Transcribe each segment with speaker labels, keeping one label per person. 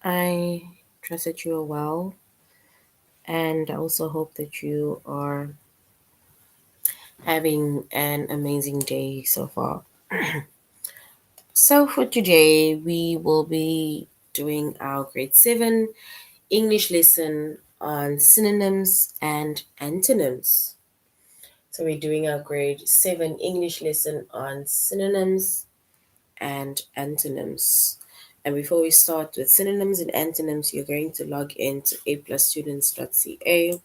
Speaker 1: I trust that you are well, and I also hope that you are having an amazing day so far. So, for today, we will be doing our grade 7 English lesson on synonyms and antonyms. So, we're doing our grade 7 English lesson on synonyms and antonyms. And before we start with synonyms and antonyms, you're going to log into aplusstudents.ca.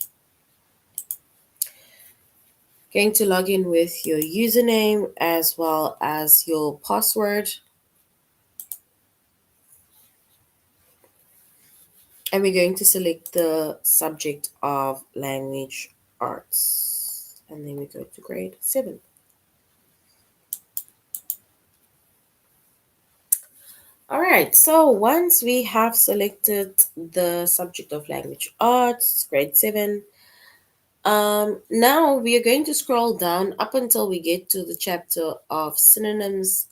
Speaker 1: Going to log in with your username as well as your password. And we're going to select the subject of language arts. And then we go to grade 7. All right, so once we have selected the subject of language arts, grade 7, now we are going to scroll down up until we get to the chapter of synonyms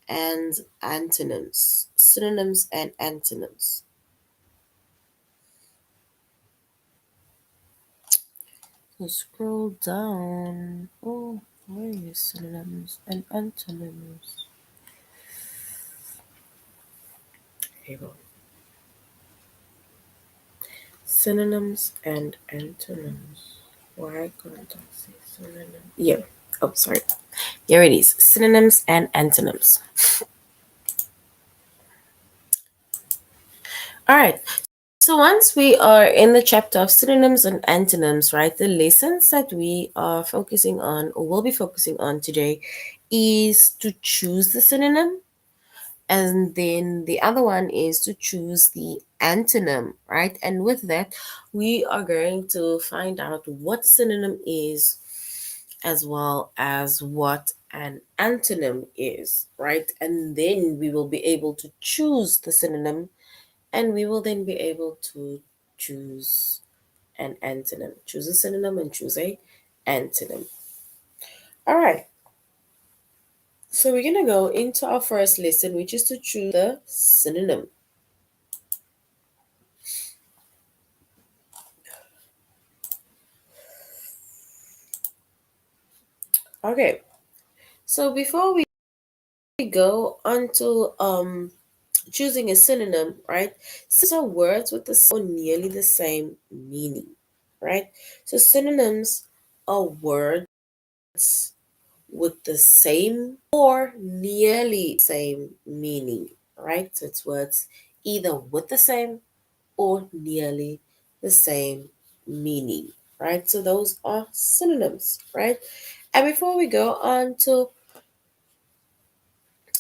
Speaker 1: and antonyms. Synonyms and antonyms. So scroll down. Oh, where is synonyms and antonyms? Here we go. Synonyms and antonyms. Why can't I say synonyms? Yeah. Oh, sorry. Here it is. Synonyms and antonyms. All right. So once we are in the chapter of synonyms and antonyms, right, the lessons that we are focusing on or will be focusing on today is to choose the synonym, and then the other one is to choose the antonym, right? And with that, we are going to find out what synonym is as well as what an antonym is, right? And then we will be able to choose the synonym, and we will then be able to choose an antonym. Choose a synonym and choose a antonym. All right. So we're going to go into our first lesson, which is to choose the synonym. Okay. So before we go on to choosing a synonym, right? Synonyms are words with the or nearly the same meaning, right? So synonyms are words with the same or nearly same meaning, right? So it's words either with the same or nearly the same meaning, right? So those are synonyms, right? And before we go on to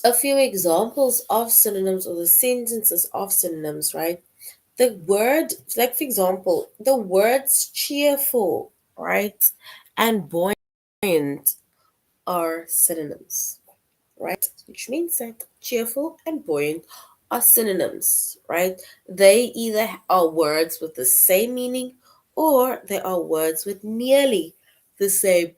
Speaker 1: a few examples of synonyms or the sentences of synonyms, right? The word, like for example, the words cheerful, right, and buoyant are synonyms, right? Which means that cheerful and buoyant are synonyms, right? They either are words with the same meaning or they are words with nearly the same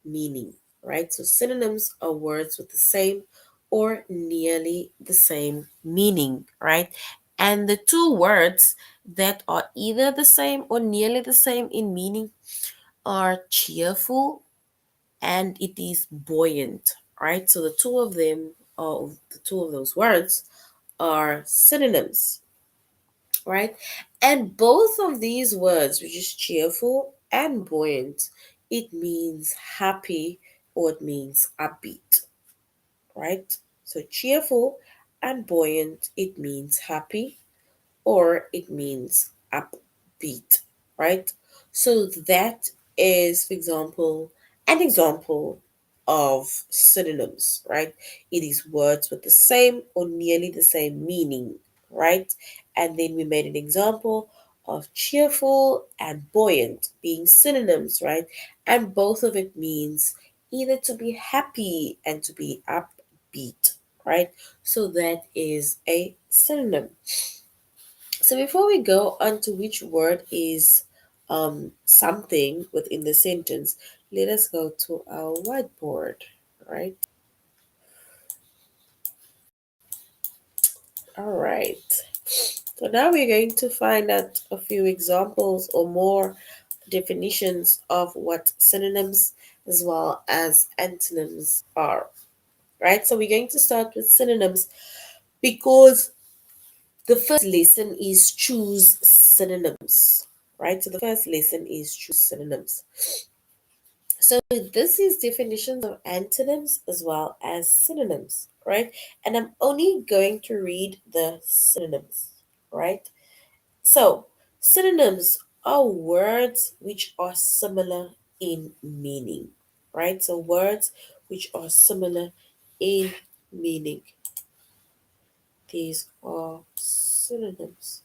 Speaker 1: meaning, right? So synonyms are words with the same or nearly the same meaning, right? And the two words that are either the same or nearly the same in meaning are cheerful and it is buoyant, right? So the two of them, the two of those words are synonyms, right? And both of these words, which is cheerful and buoyant, it means happy or it means upbeat, right? So cheerful and buoyant, it means happy or it means upbeat, right? So that is, for example, an example of synonyms, right? It is words with the same or nearly the same meaning, right? And then we made an example of cheerful and buoyant being synonyms, right? And both of it means either to be happy and to be upbeat, right? So that is a synonym. So before we go on to which word is something within the sentence, let us go to our whiteboard, right? All right. So now we're going to find out a few examples or more definitions of what synonyms as well as antonyms are. Right? So we're going to start with synonyms because the first lesson is choose synonyms. Right? So the first lesson is choose synonyms. So this is definitions of antonyms as well as synonyms, right? And I'm only going to read the synonyms, right? So synonyms are words which are similar in meaning, right? So words which are similar in meaning. These are synonyms.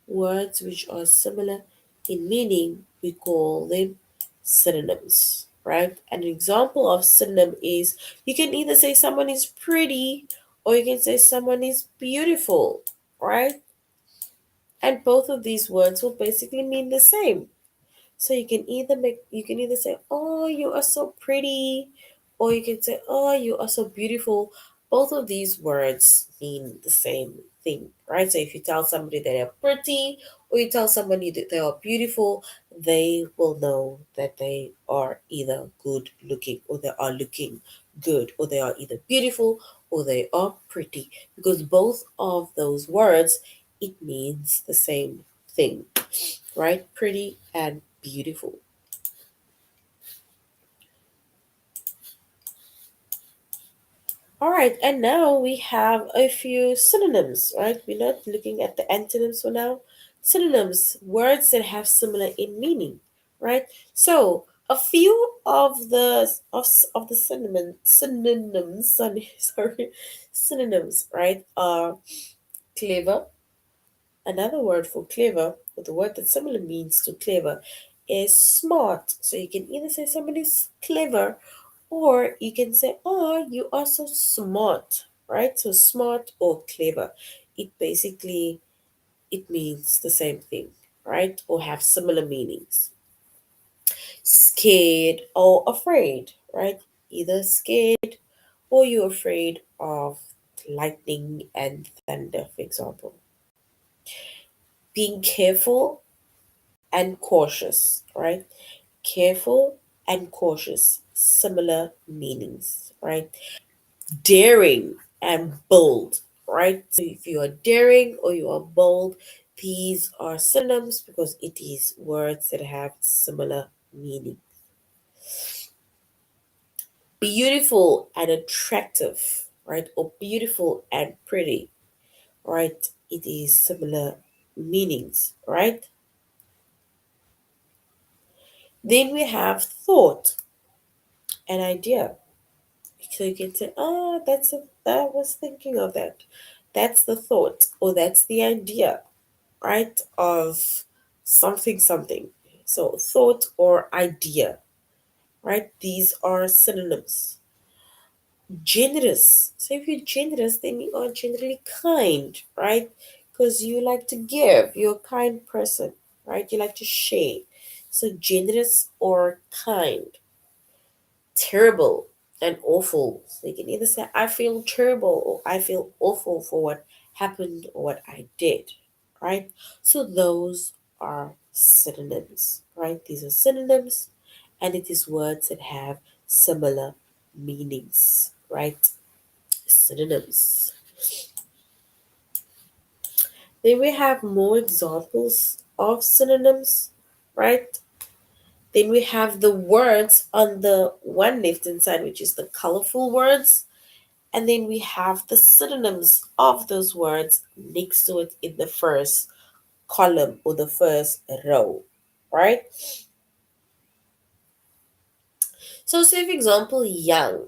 Speaker 1: Words which are similar in meaning, we call them synonyms, right? An example of synonym is you can either say someone is pretty or you can say someone is beautiful, right? And both of these words will basically mean the same. So you can either say, "Oh, you are so pretty," or you can say, "Oh, you are so beautiful." Both of these words mean the same thing, right? So if you tell somebody that they're pretty or you tell somebody that they are beautiful, they will know that they are either good looking or they are looking good, or they are either beautiful or they are pretty, because both of those words, it means the same thing, right? Pretty and beautiful. All right, and now we have a few synonyms, right? We're not looking at the antonyms for now. Synonyms, words that have similar in meaning, right? So a few of the synonyms, sorry, synonyms, right, are clever. Another word for clever, or the word that similar means to clever, is smart. So you can either say somebody's clever or you can say, oh, you are so smart, right? So smart or clever. It basically it means the same thing, right? Or have similar meanings. Scared or afraid, right? Either scared or you're afraid of lightning and thunder, for example. Being careful and cautious, right? Careful and cautious, similar meanings, right? Daring and bold, right? So if you are daring or you are bold, these are synonyms because it is words that have similar meaning. Beautiful and attractive, right? Or beautiful and pretty, right? It is similar meanings, right? Then we have thought, an idea. So you can say, oh, I was thinking of that. That's the thought, or that's the idea, right? Of something, something. So thought or idea, right? These are synonyms. Generous. So if you're generous, then you are generally kind, right? Because you like to give. You're a kind person, right? You like to share. So generous or kind. Terrible and awful. So you can either say, I feel terrible or I feel awful for what happened or what I did, right? So those are synonyms, right? These are synonyms, and it is words that have similar meanings, right? Synonyms. Then we have more examples of synonyms, right? Then we have the words on the one left hand side, which is the colorful words. And then we have the synonyms of those words next to it in the first column or the first row, right? So, say for example, young.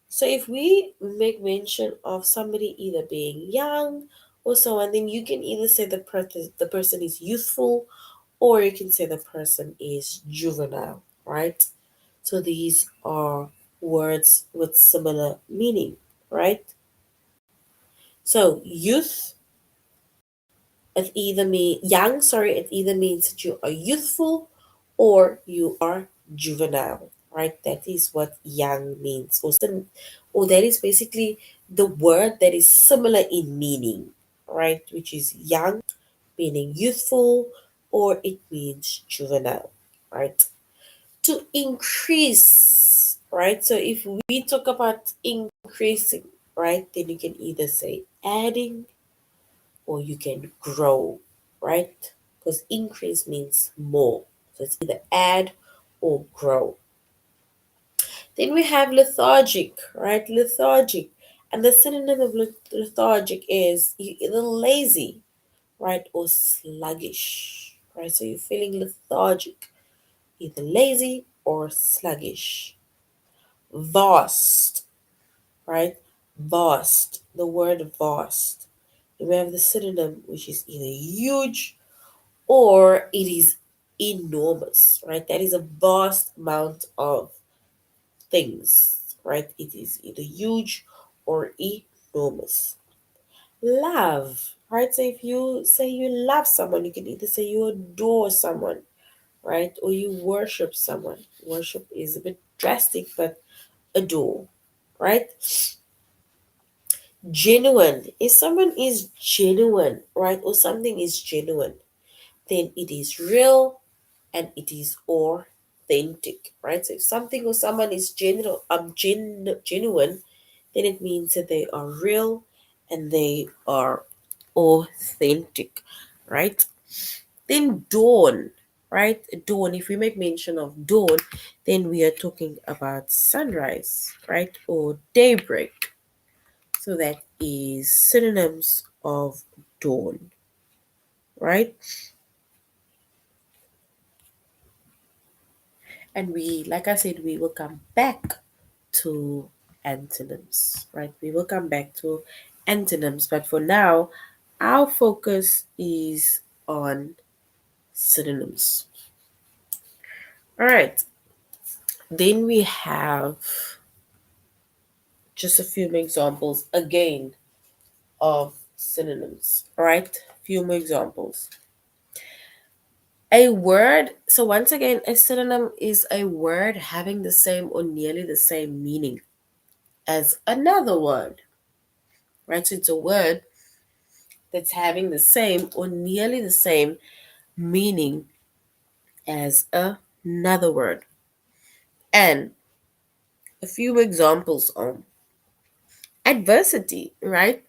Speaker 1: So, if we make mention of somebody either being young or so on, then you can either say the person is youthful or you can say the person is juvenile, right? So, these are words with similar meaning, right? So, youth, it either means that you are youthful or you are juvenile, right? That is what young means, or that is basically the word that is similar in meaning, right? Which is young meaning youthful, or it means juvenile, right? To increase, right? So if we talk about increasing, right, then you can either say adding or you can grow, right? Because increase means more. So it's either add or grow. Then we have lethargic, right? Lethargic. And the synonym of lethargic is either lazy, right, or sluggish, right? So you're feeling lethargic, either lazy or sluggish. Vast, right? Vast. The word vast. We have the synonym, which is either huge or it is enormous, right? That is a vast amount of things, right? It is either huge or enormous. Love, right? So if you say you love someone, you can either say you adore someone, right? Or you worship someone. Worship is a bit drastic, but adore, right? Genuine. If someone is genuine, right? Or something is genuine, then it is real and it is authentic, right? So if something or someone is genuine, then it means that they are real and they are authentic, right? Then dawn, right? Dawn, if we make mention of dawn, then we are talking about sunrise, right? Or daybreak. So that is synonyms of dawn, right? And we, like I said, we will come back to antonyms, right? We will come back to antonyms, but for now, our focus is on synonyms. All right, then we have just a few more examples again of synonyms. All right, few more examples. A word, so once again, a synonym is a word having the same or nearly the same meaning as another word, right? So it's a word that's having the same or nearly the same meaning as another word. And a few examples on adversity, right?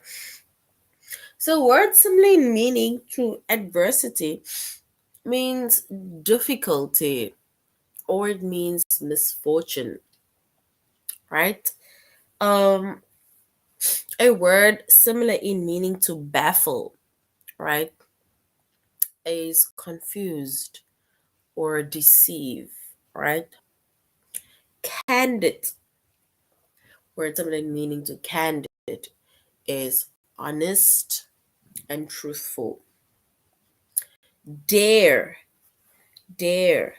Speaker 1: So words similar in meaning to adversity means difficulty or it means misfortune, right? Um a word similar in meaning to baffle, right, is confused or deceive, right? Candid, word similar in meaning to candid is honest and truthful. Dare, dare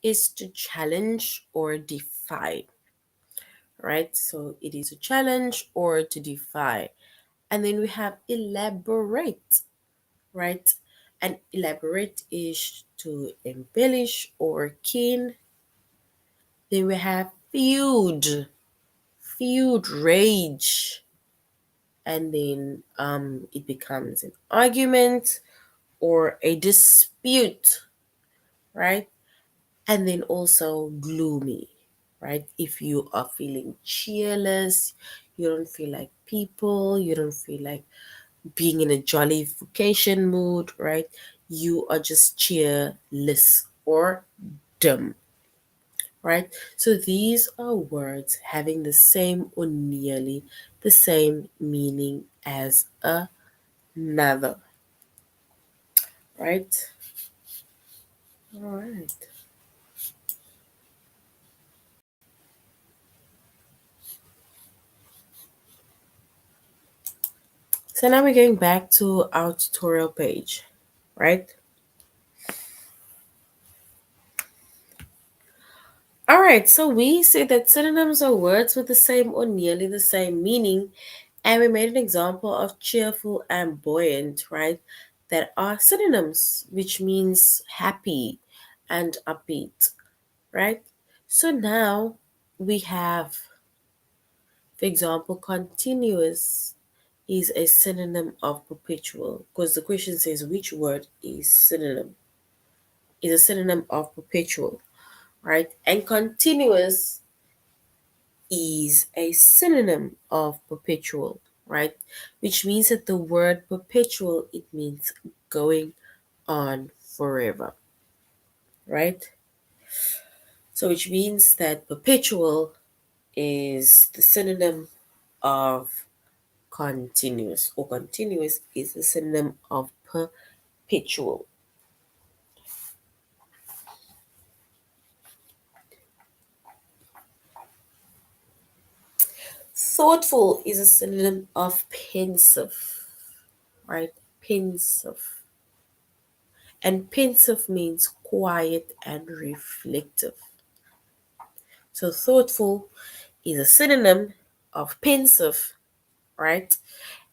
Speaker 1: is to challenge or defy, right? So it is to challenge or to defy. And then we have elaborate, right? And elaborate is to embellish or keen. Then we have feud, feud, rage. And then it becomes an argument or a dispute, right? And then also gloomy, right? If you are feeling cheerless, you don't feel like people, you don't feel like being in a jollification mood, right? You are just cheerless or dumb, right? So these are words having the same or nearly the same meaning as another, right? All right. So now we're going back to our tutorial page, right? All right, so we say that synonyms are words with the same or nearly the same meaning, and we made an example of cheerful and buoyant, right? That are synonyms, which means happy and upbeat, right? So now we have, for example, continuous. is a synonym of perpetual? Because the question says which word is a synonym of perpetual, right? And continuous is a synonym of perpetual, right? Which means that the word perpetual, it means going on forever, right? So which means that perpetual is the synonym of continuous, or continuous is the synonym of perpetual. Thoughtful is a synonym of pensive, right? Pensive. And pensive means quiet and reflective. So thoughtful is a synonym of pensive, right?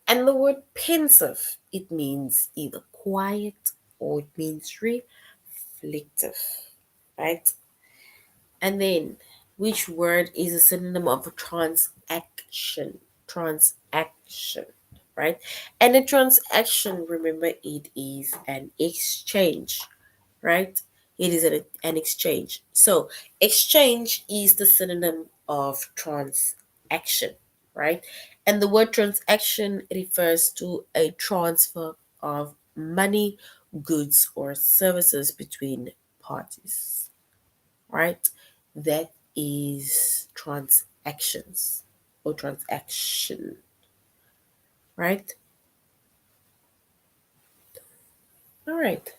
Speaker 1: And the word pensive, it means either quiet or it means reflective, right? And then, which word is a synonym of transaction? Transaction, right? And a transaction, remember, it is an exchange, right? It is an exchange. So, exchange is the synonym of transaction, right? And the word transaction refers to a transfer of money, goods, or services between parties, right? That is transactions or transaction, right? All right.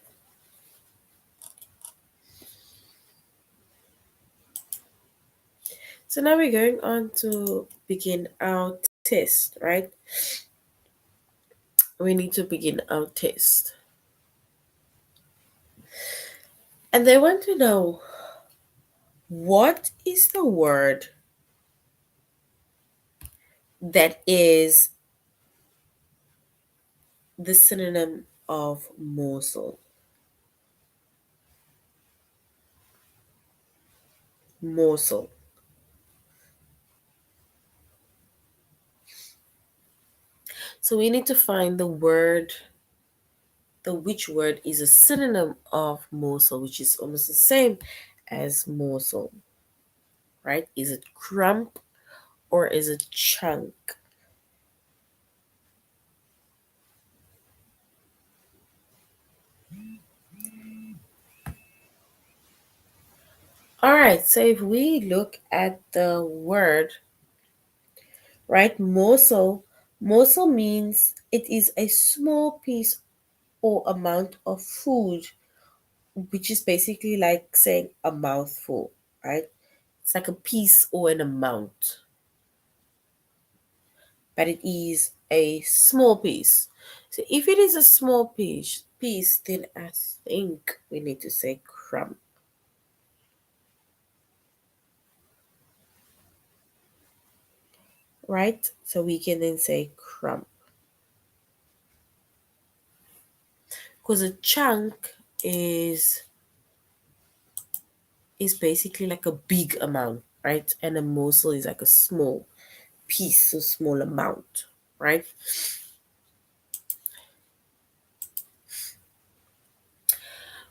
Speaker 1: So now we're going on to begin our test, right? We need to begin our test. And they want to know what is the word that is the synonym of morsel? Morsel. So we need to find the word, the which word is a synonym of morsel, which is almost the same as morsel, right? Is it crump or is it chunk? All right, so if we look at the word, right, morsel means it is a small piece or amount of food, which is basically like saying a mouthful, right? It's like a piece or an amount, but it is a small piece. So if it is a small piece, then I think we need to say crumb, right? So we can then say crumb. Because a chunk is is basically like a big amount, right? And a morsel is like a small piece, a small amount, right?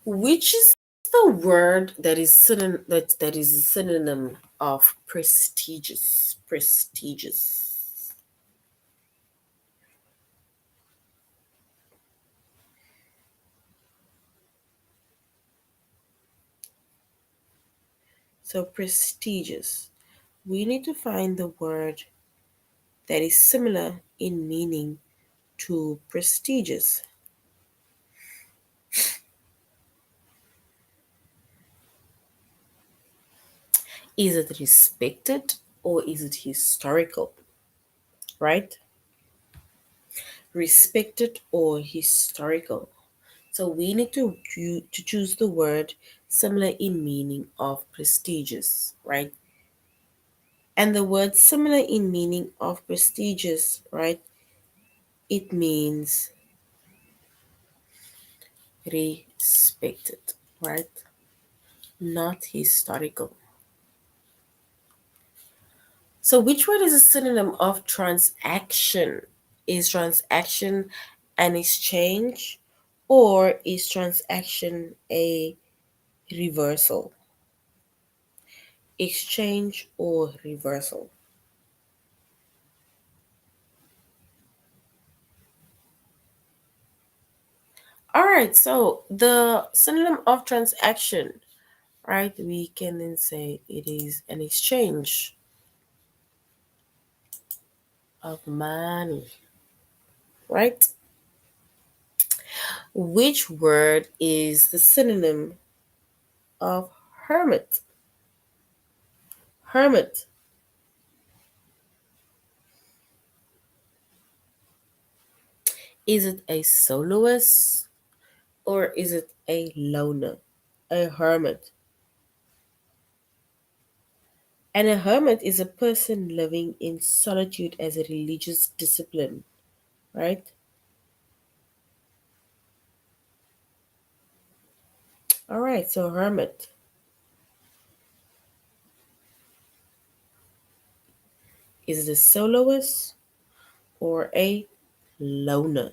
Speaker 1: Which is the word that is that is a synonym of prestigious? Prestigious. So prestigious. We need to find the word that is similar in meaning to prestigious. Is it respected or is it historical? Right? Respected or historical. So we need to choose the word similar in meaning of prestigious, right? And the word similar in meaning of prestigious, right? It means respected, right? Not historical. So which word is a synonym of transaction? Is transaction an exchange, or is transaction a reversal? Exchange or reversal? All right, so the synonym of transaction, right? We can then say it is an exchange of money, right? Which word is the synonym of hermit? Hermit. Is it a soloist or is it a loner? A hermit. And a hermit is a person living in solitude as a religious discipline, right? All right, so hermit. Is it a soloist or a loner?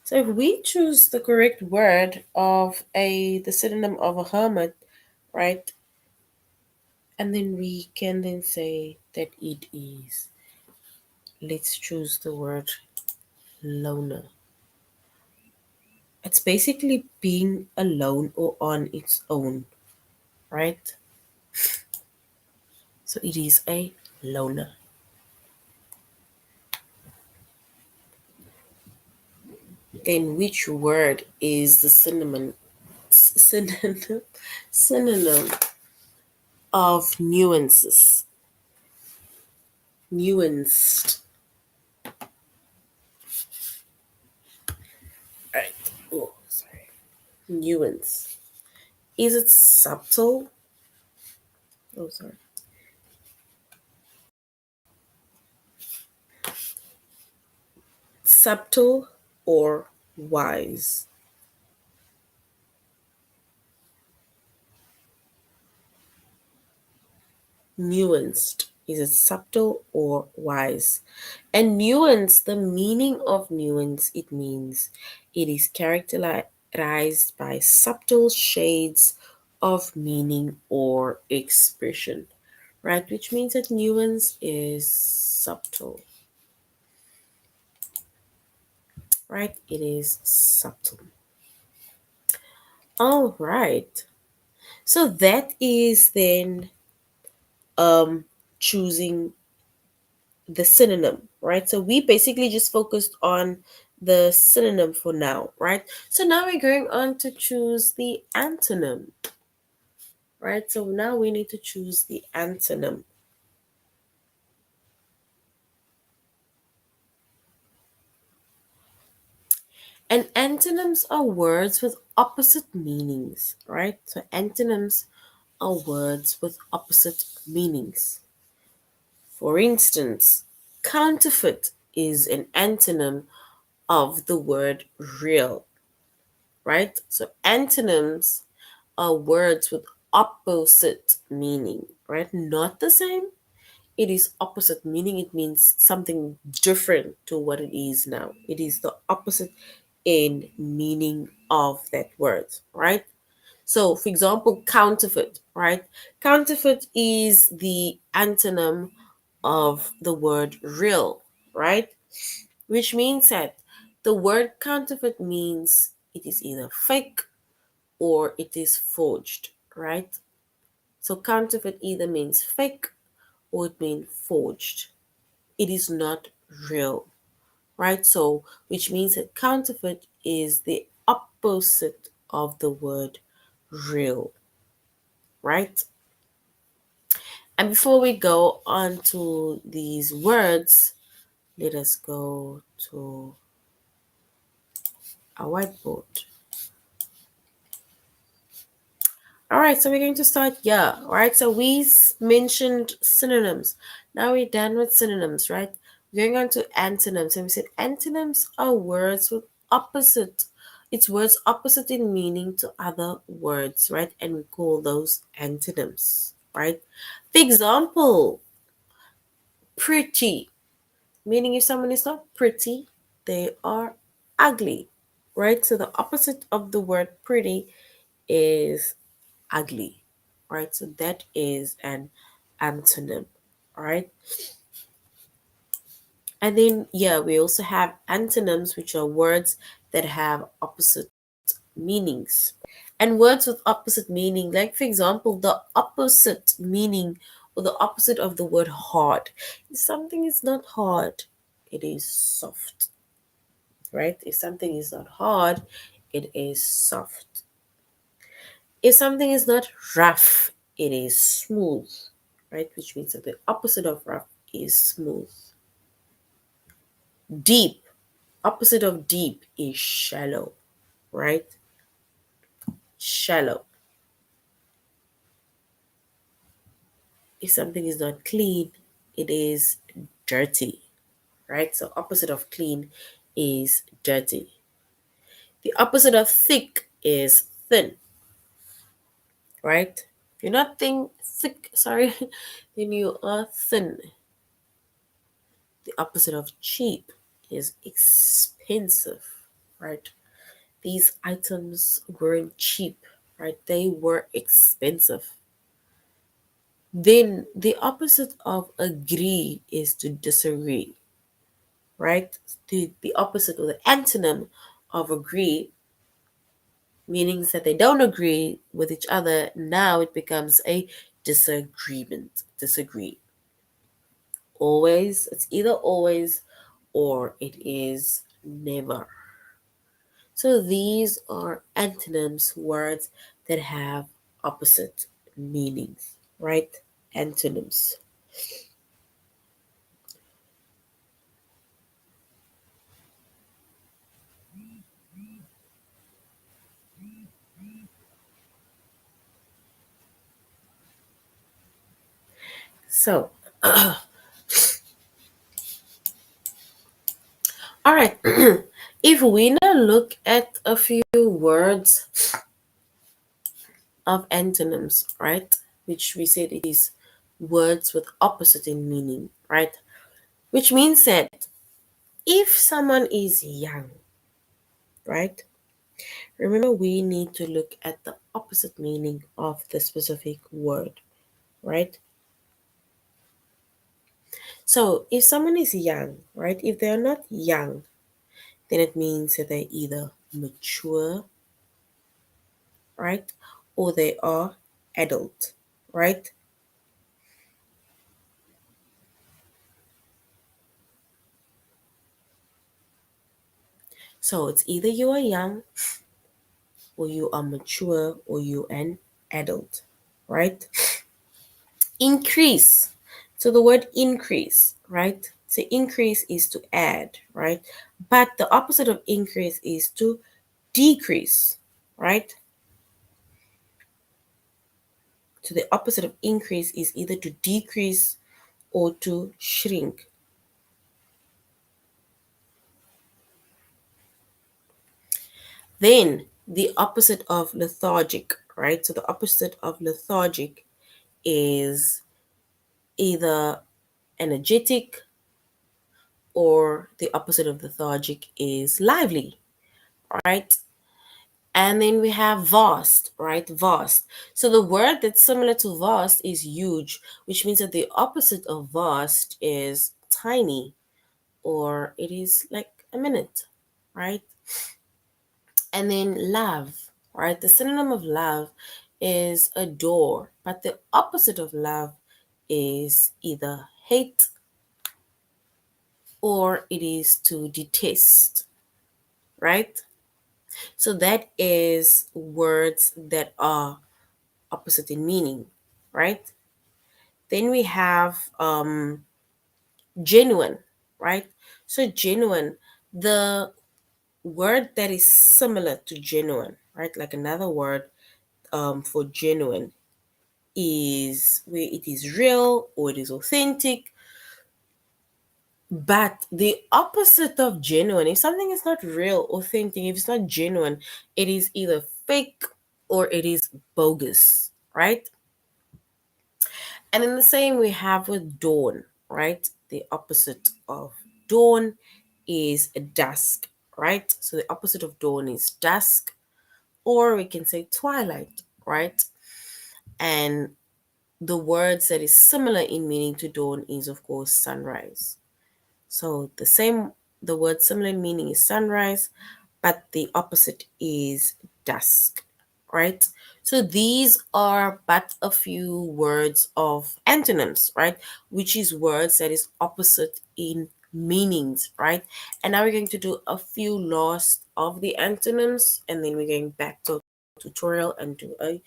Speaker 1: So if we choose the correct word of the synonym of a hermit, right? And then we can then say that it is. Let's choose the word loner. It's basically being alone or on its own, right? So it is a loner. Then which word is the synonym of nuances? Nuanced. Right. Oh, sorry. Nuance. Is it subtle? Oh, sorry. Subtle or wise? Nuanced. Is it subtle or wise? And nuance, the meaning of nuance, it means it is characterized by subtle shades of meaning or expression, right? Which means that nuance is subtle, right? It is subtle. All right. So that is then um choosing the synonym, right? So we basically just focused on the synonym for now, right? So now we're going on to choose the antonym, right? So now we need to choose the antonym. And antonyms are words with opposite meanings, right? So antonyms are words with opposite meanings. For instance, counterfeit is an antonym of the word real, right? So antonyms are words with opposite meaning, right? Not the same. It is opposite meaning. It means something different to what it is now. It is the opposite in meaning of that word, right? So, for example, counterfeit, right? Counterfeit is the antonym of the word real, right? Which means that the word counterfeit means it is either fake or it is forged, right? So counterfeit either means fake or it means forged. It is not real, right? So which means that counterfeit is the opposite of the word real, right? And before we go on to these words, let us go to a whiteboard. All right, so we're going to start here. All right, so mentioned synonyms. Now we're done with synonyms, right? We're going on to antonyms. And we said antonyms are words with opposite It's words opposite in meaning to other words, right? And we call those antonyms, right? For example, pretty, meaning if someone is not pretty, they are ugly, right? So the opposite of the word pretty is ugly, right? So that is an antonym, right? And then, yeah, we also have antonyms, which are words that have opposite meanings. And words with opposite meaning, like for example, the opposite meaning or the opposite of the word hard. If something is not hard, it is soft, right? If something is not hard, it is soft. If something is not rough, it is smooth, right? Which means that the opposite of rough is smooth. Deep, opposite of deep is shallow, right? Shallow. If something is not clean, it is dirty, right? So opposite of clean is dirty. The opposite of thick is thin, right? If you're not thick, sorry, then you are thin. The opposite of cheap is expensive, right? These items weren't cheap, right? They were expensive. Then the opposite of agree is to disagree, right? The opposite or the antonym of agree, meaning that they don't agree with each other. Now it becomes a disagreement. Disagree. Always, it's either always or it is never. So these are antonyms, words that have opposite meanings, right? Antonyms. So, all right. If we now look at a few words of antonyms, right? Which we said it is words with opposite in meaning, right? Which means that if someone is young, right? Remember, we need to look at the opposite meaning of the specific word, right? So if someone is young, right? If they're not young, then it means that they're either mature, right? Or they are adult, right? So it's either you are young or you are mature or you an adult, right? Increase. So the word increase, right? So increase is to add, right? But the opposite of increase is to decrease, right? So the opposite of increase is either to decrease or to shrink. Then the opposite of lethargic, right? So the opposite of lethargic is either energetic, or the opposite of lethargic is lively, right? And then we have vast, right? Vast. So the word that's similar to vast is huge, which means that the opposite of vast is tiny, or it is like a minute, right? And then love, right? The synonym of love is adore, but the opposite of love is either hate or it is to detest, right? So that is words that are opposite in meaning, right? Then we have genuine, right? So genuine, the word that is similar to genuine, right? Like another word for genuine is where it is real or it is authentic But the opposite of genuine, if something is not real, authentic, if it's not genuine, it is either fake or it is bogus, right? And in the same we have with dawn, right? The opposite of dawn is dusk, right? So the opposite of dawn is dusk, or we can say twilight, right? And the words that is similar in meaning to dawn is, of course, sunrise. So the word similar in meaning is sunrise, but the opposite is dusk, right? So these are but a few words of antonyms, right? Which is words that is opposite in meanings, right? And now we're going to do a few last of the antonyms, and then we're going back to tutorial and do a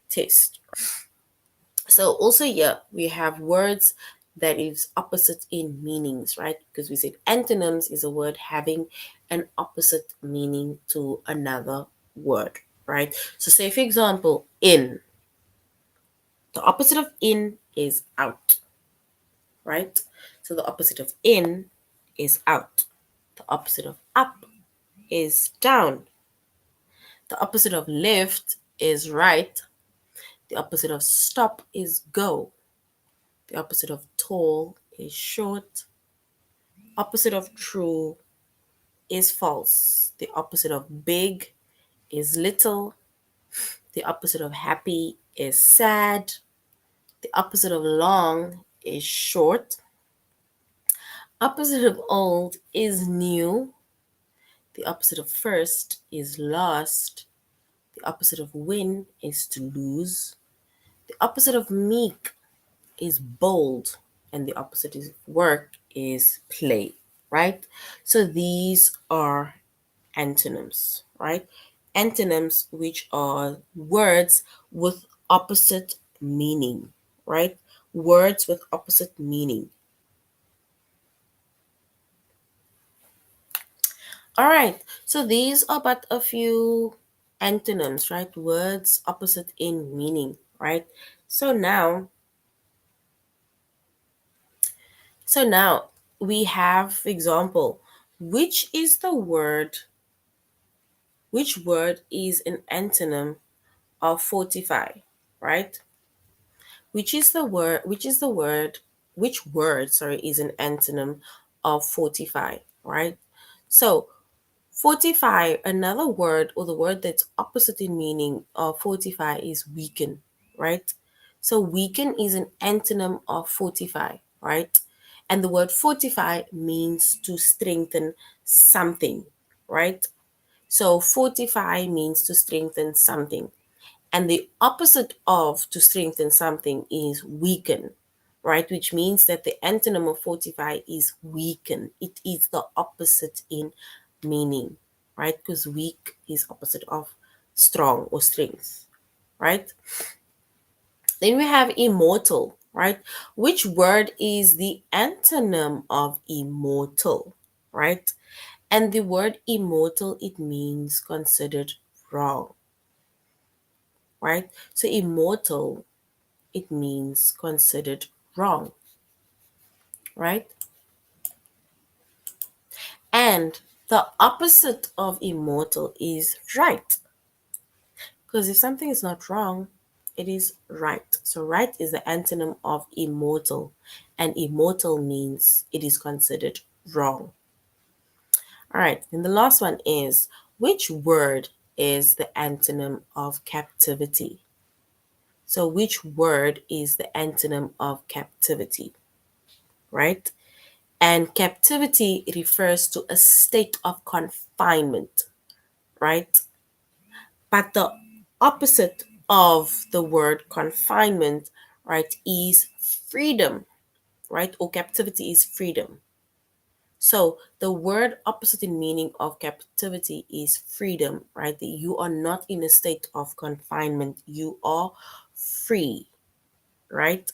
Speaker 1: test. So also here we have words that is opposite in meanings, right? Because we said antonyms is a word having an opposite meaning to another word, right? So say for example, in. The opposite of in is out, right? So the opposite of in is out. The opposite of up is down. The opposite of left is right. The opposite of stop is go. The opposite of tall is short. Opposite of true is false. The opposite of big is little. The opposite of happy is sad. The opposite of long is short. Opposite of old is new. The opposite of first is last. The opposite of win is to lose. The opposite of meek is bold, and the opposite of work is play, right? So these are antonyms, right? Antonyms, which are words with opposite meaning, right? Words with opposite meaning. All right, so these are but a few antonyms, right? Words opposite in meaning, right? So now, so now we have example. Which is the word? Which word is an antonym of fortify, right? Which word, sorry, is an antonym of fortify, right? So fortify, another word or the word that's opposite in meaning of fortify is weaken, right? So weaken is an antonym of fortify, right? And the word fortify means to strengthen something, right? So fortify means to strengthen something. And the opposite of to strengthen something is weaken, right? Which means that the antonym of fortify is weaken. It is the opposite in meaning, right? Because weak is opposite of strong or strength, right? Then we have immortal, right? Which word is the antonym of immortal, right? And the word immortal, it means considered wrong, right? So immortal, it means considered wrong, right? And the opposite of immortal is right. Because if something is not wrong, it is right. So right is the antonym of immortal, and immortal means it is considered wrong. All right, and the last one is which word is the antonym of captivity? So which word is the antonym of captivity, right? And captivity refers to a state of confinement, right? But the opposite of the word confinement, right, is freedom, right? Or captivity is freedom. So the word opposite in meaning of captivity is freedom, right? That you are not in a state of confinement, you are free, right?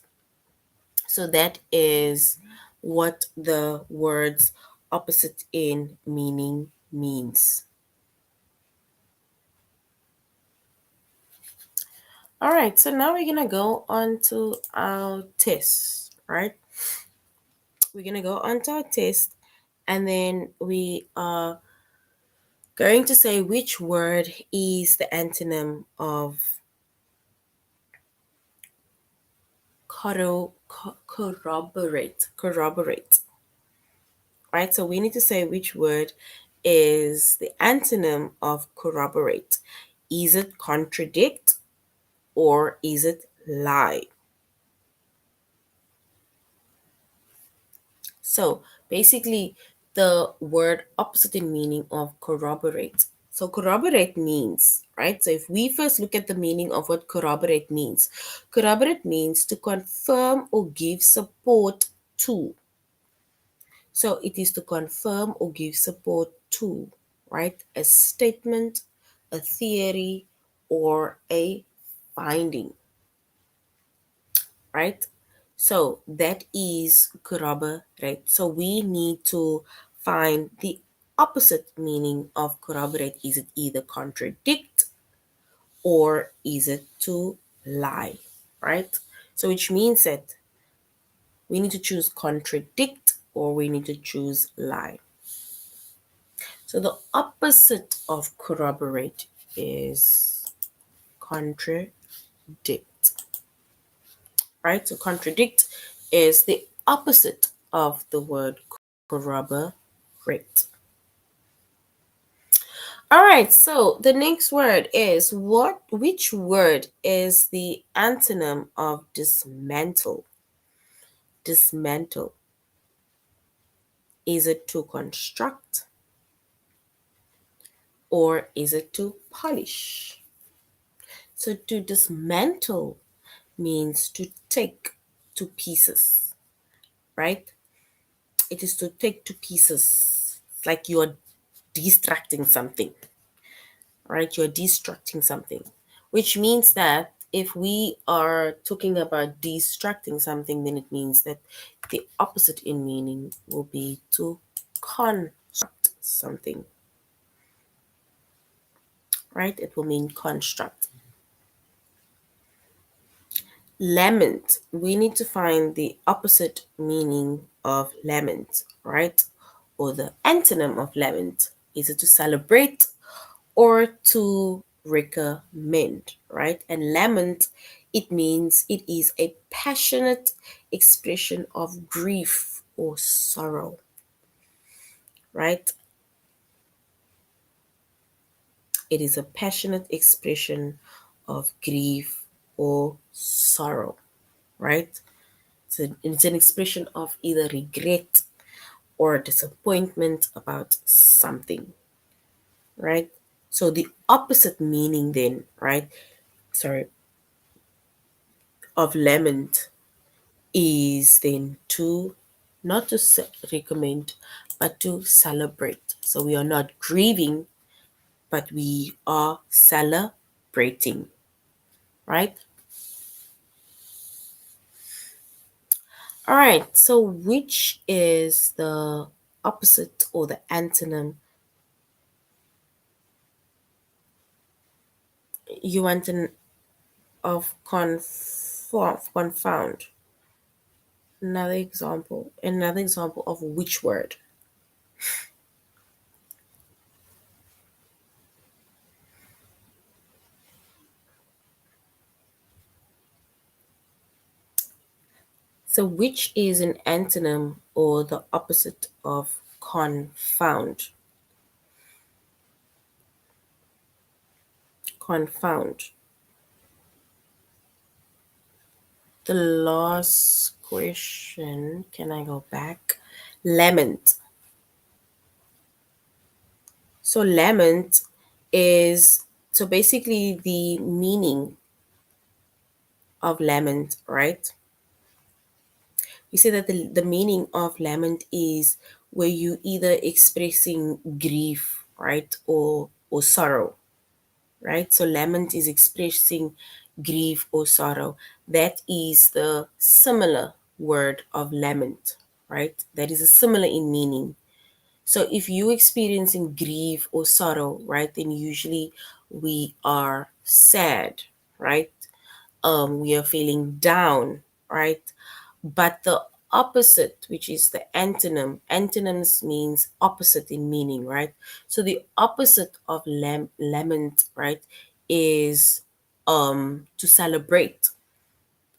Speaker 1: So that is what the words opposite in meaning means. All right, so now we're gonna go on to our test, right? we're going to go on to our test, and then we are going to say which word is the antonym of corroborate. Corroborate. Right? So we need to say which word is the antonym of corroborate. Is it contradict or is it lie? So basically, the word opposite in meaning of corroborate. So corroborate means, right? So if we first look at the meaning of what corroborate means to confirm or give support to. So it is to confirm or give support to, right? A statement, a theory, or a finding, right? So that is corroborate. So we need to find the opposite meaning of corroborate. Is it either contradict or is it to lie, right? So which means that we need to choose contradict or we need to choose lie. So the opposite of corroborate is contradict, right? So contradict is the opposite of the word corroborate. All right, so the next word is which word is the antonym of dismantle? Dismantle. Is it to construct or is it to polish? So to dismantle means to take to pieces, right? It is to take to pieces. It's like you're destructing something, right? You're destructing something, which means that if we are talking about destructing something, then it means that the opposite in meaning will be to construct something, right? It will mean construct. Lament. We need to find the opposite meaning of lament, right? Or the antonym of lament. Is it to celebrate or to recommend, right? And lament, it means it is a passionate expression of grief or sorrow, right? It is a passionate expression of grief or sorrow, right? So it's an expression of either regret or disappointment about something, right? So the opposite meaning then, right? Sorry, of lament is then to not to recommend but to celebrate. So we are not grieving but we are celebrating, right? All right, so which is the opposite or the antonym? You want an of confound. Another example of which word? So which is an antonym or the opposite of confound? Confound. The last question, can I go back? Lament. So lament is so basically the meaning of lament, right? We say that the meaning of lament is where you either expressing grief, right, or sorrow, right? So lament is expressing grief or sorrow. That is the similar word of lament, right? That is a similar in meaning. So if you're experiencing grief or sorrow, right, then usually we are sad, right? We are feeling down, right? But the opposite, which is the antonym. Antonyms means opposite in meaning, right? So the opposite of lament, right, is to celebrate.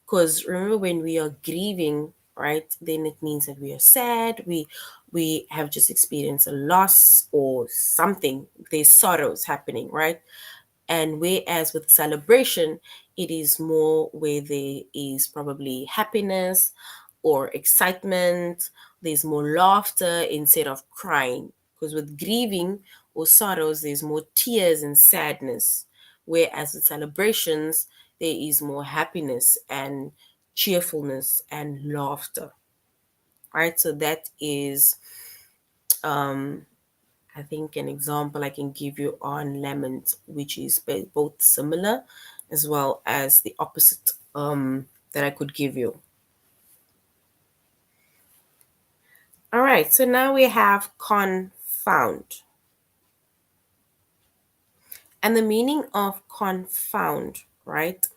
Speaker 1: Because remember, when we are grieving, right, then it means that we are sad. We have just experienced a loss or something. There's sorrows happening, right? And whereas with celebration, it is more where there is probably happiness or excitement, there's more laughter instead of crying. Because with grieving or sorrows, there's more tears and sadness. Whereas with celebrations, there is more happiness and cheerfulness and laughter. Right? So that is I think an example I can give you on lemons, which is both similar as well as the opposite that I could give you. All right, so now we have confound. And the meaning of confound, right,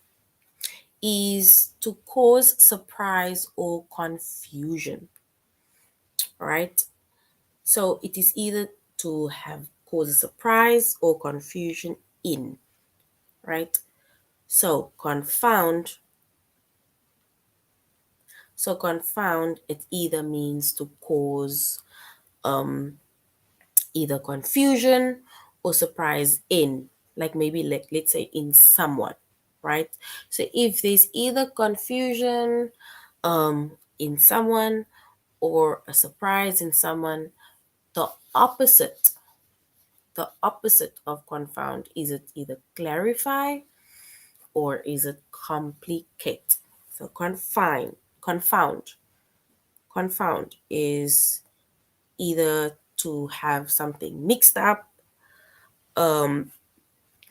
Speaker 1: is to cause surprise or confusion, right? So it is either to have cause a surprise or confusion in, right? So confound, it either means to cause either confusion or surprise in, like maybe like let's say in someone, right? So if there's either confusion in someone or a surprise in someone, the opposite, the opposite of confound is it either clarify or is it complicate. So confound is either to have something mixed up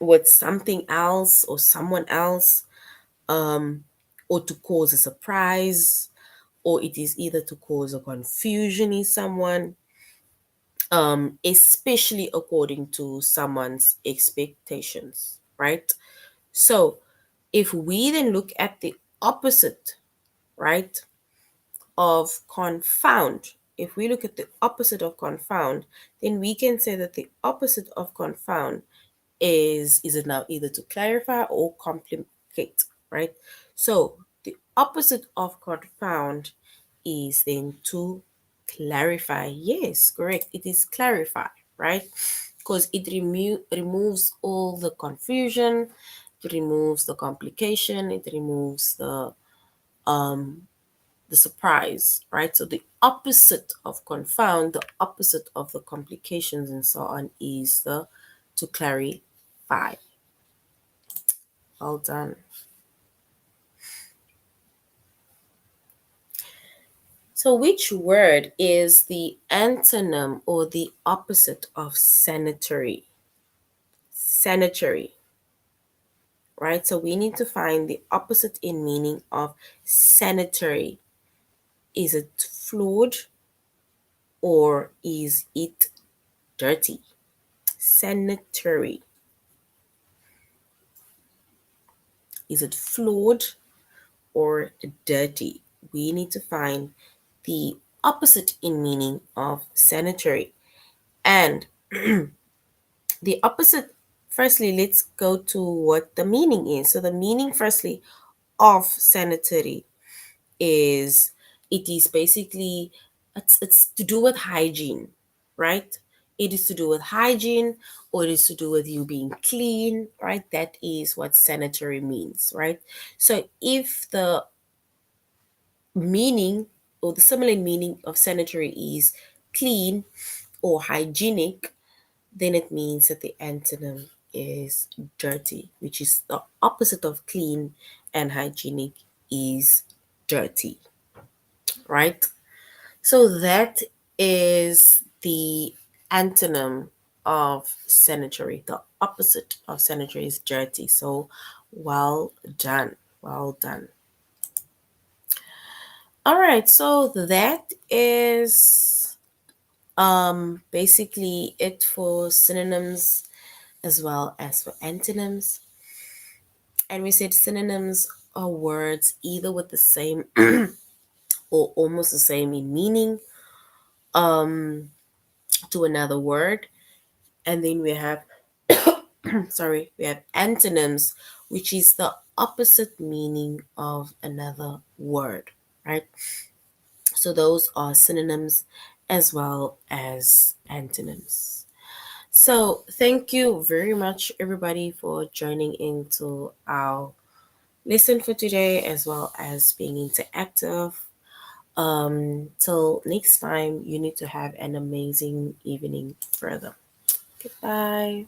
Speaker 1: with something else or someone else, or to cause a surprise, or it is either to cause a confusion in someone, especially according to someone's expectations, right? So if we then look at the opposite, right, of confound, if we look at the opposite of confound, then we can say that the opposite of confound is it now either to clarify or complicate, right? So the opposite of confound is then to clarify. Yes, correct. It is clarify, right? Because it removes all the confusion, it removes the complication, it removes the surprise, right? So the opposite of confound, the opposite of the complications and so on is the to clarify. Well done. So which word is the antonym or the opposite of sanitary? Sanitary, right? So we need to find the opposite in meaning of sanitary. Is it flawed or is it dirty? Sanitary. Is it flawed or dirty? We need to find the opposite in meaning of sanitary. And the opposite, firstly, let's go to what the meaning is. So, the meaning, firstly, of sanitary is it is basically it's to do with hygiene, right? It is to do with hygiene or it is to do with you being clean, right? That is what sanitary means, right? So if the meaning or the similar meaning of sanitary is clean or hygienic, then it means that the antonym is dirty, which is the opposite of clean, and hygienic is dirty, right? So that is the antonym of sanitary. The opposite of sanitary is dirty. So well done. Well done. All right, so that is basically it for synonyms as well as for antonyms. And we said synonyms are words either with the same or almost the same in meaning um, to another word. And then we have, sorry, we have antonyms, which is the opposite meaning of another word, right? So those are synonyms as well as antonyms. So thank you very much, everybody, for joining into our lesson for today, as well as being interactive. Till next time, you need to have an amazing evening further. Goodbye.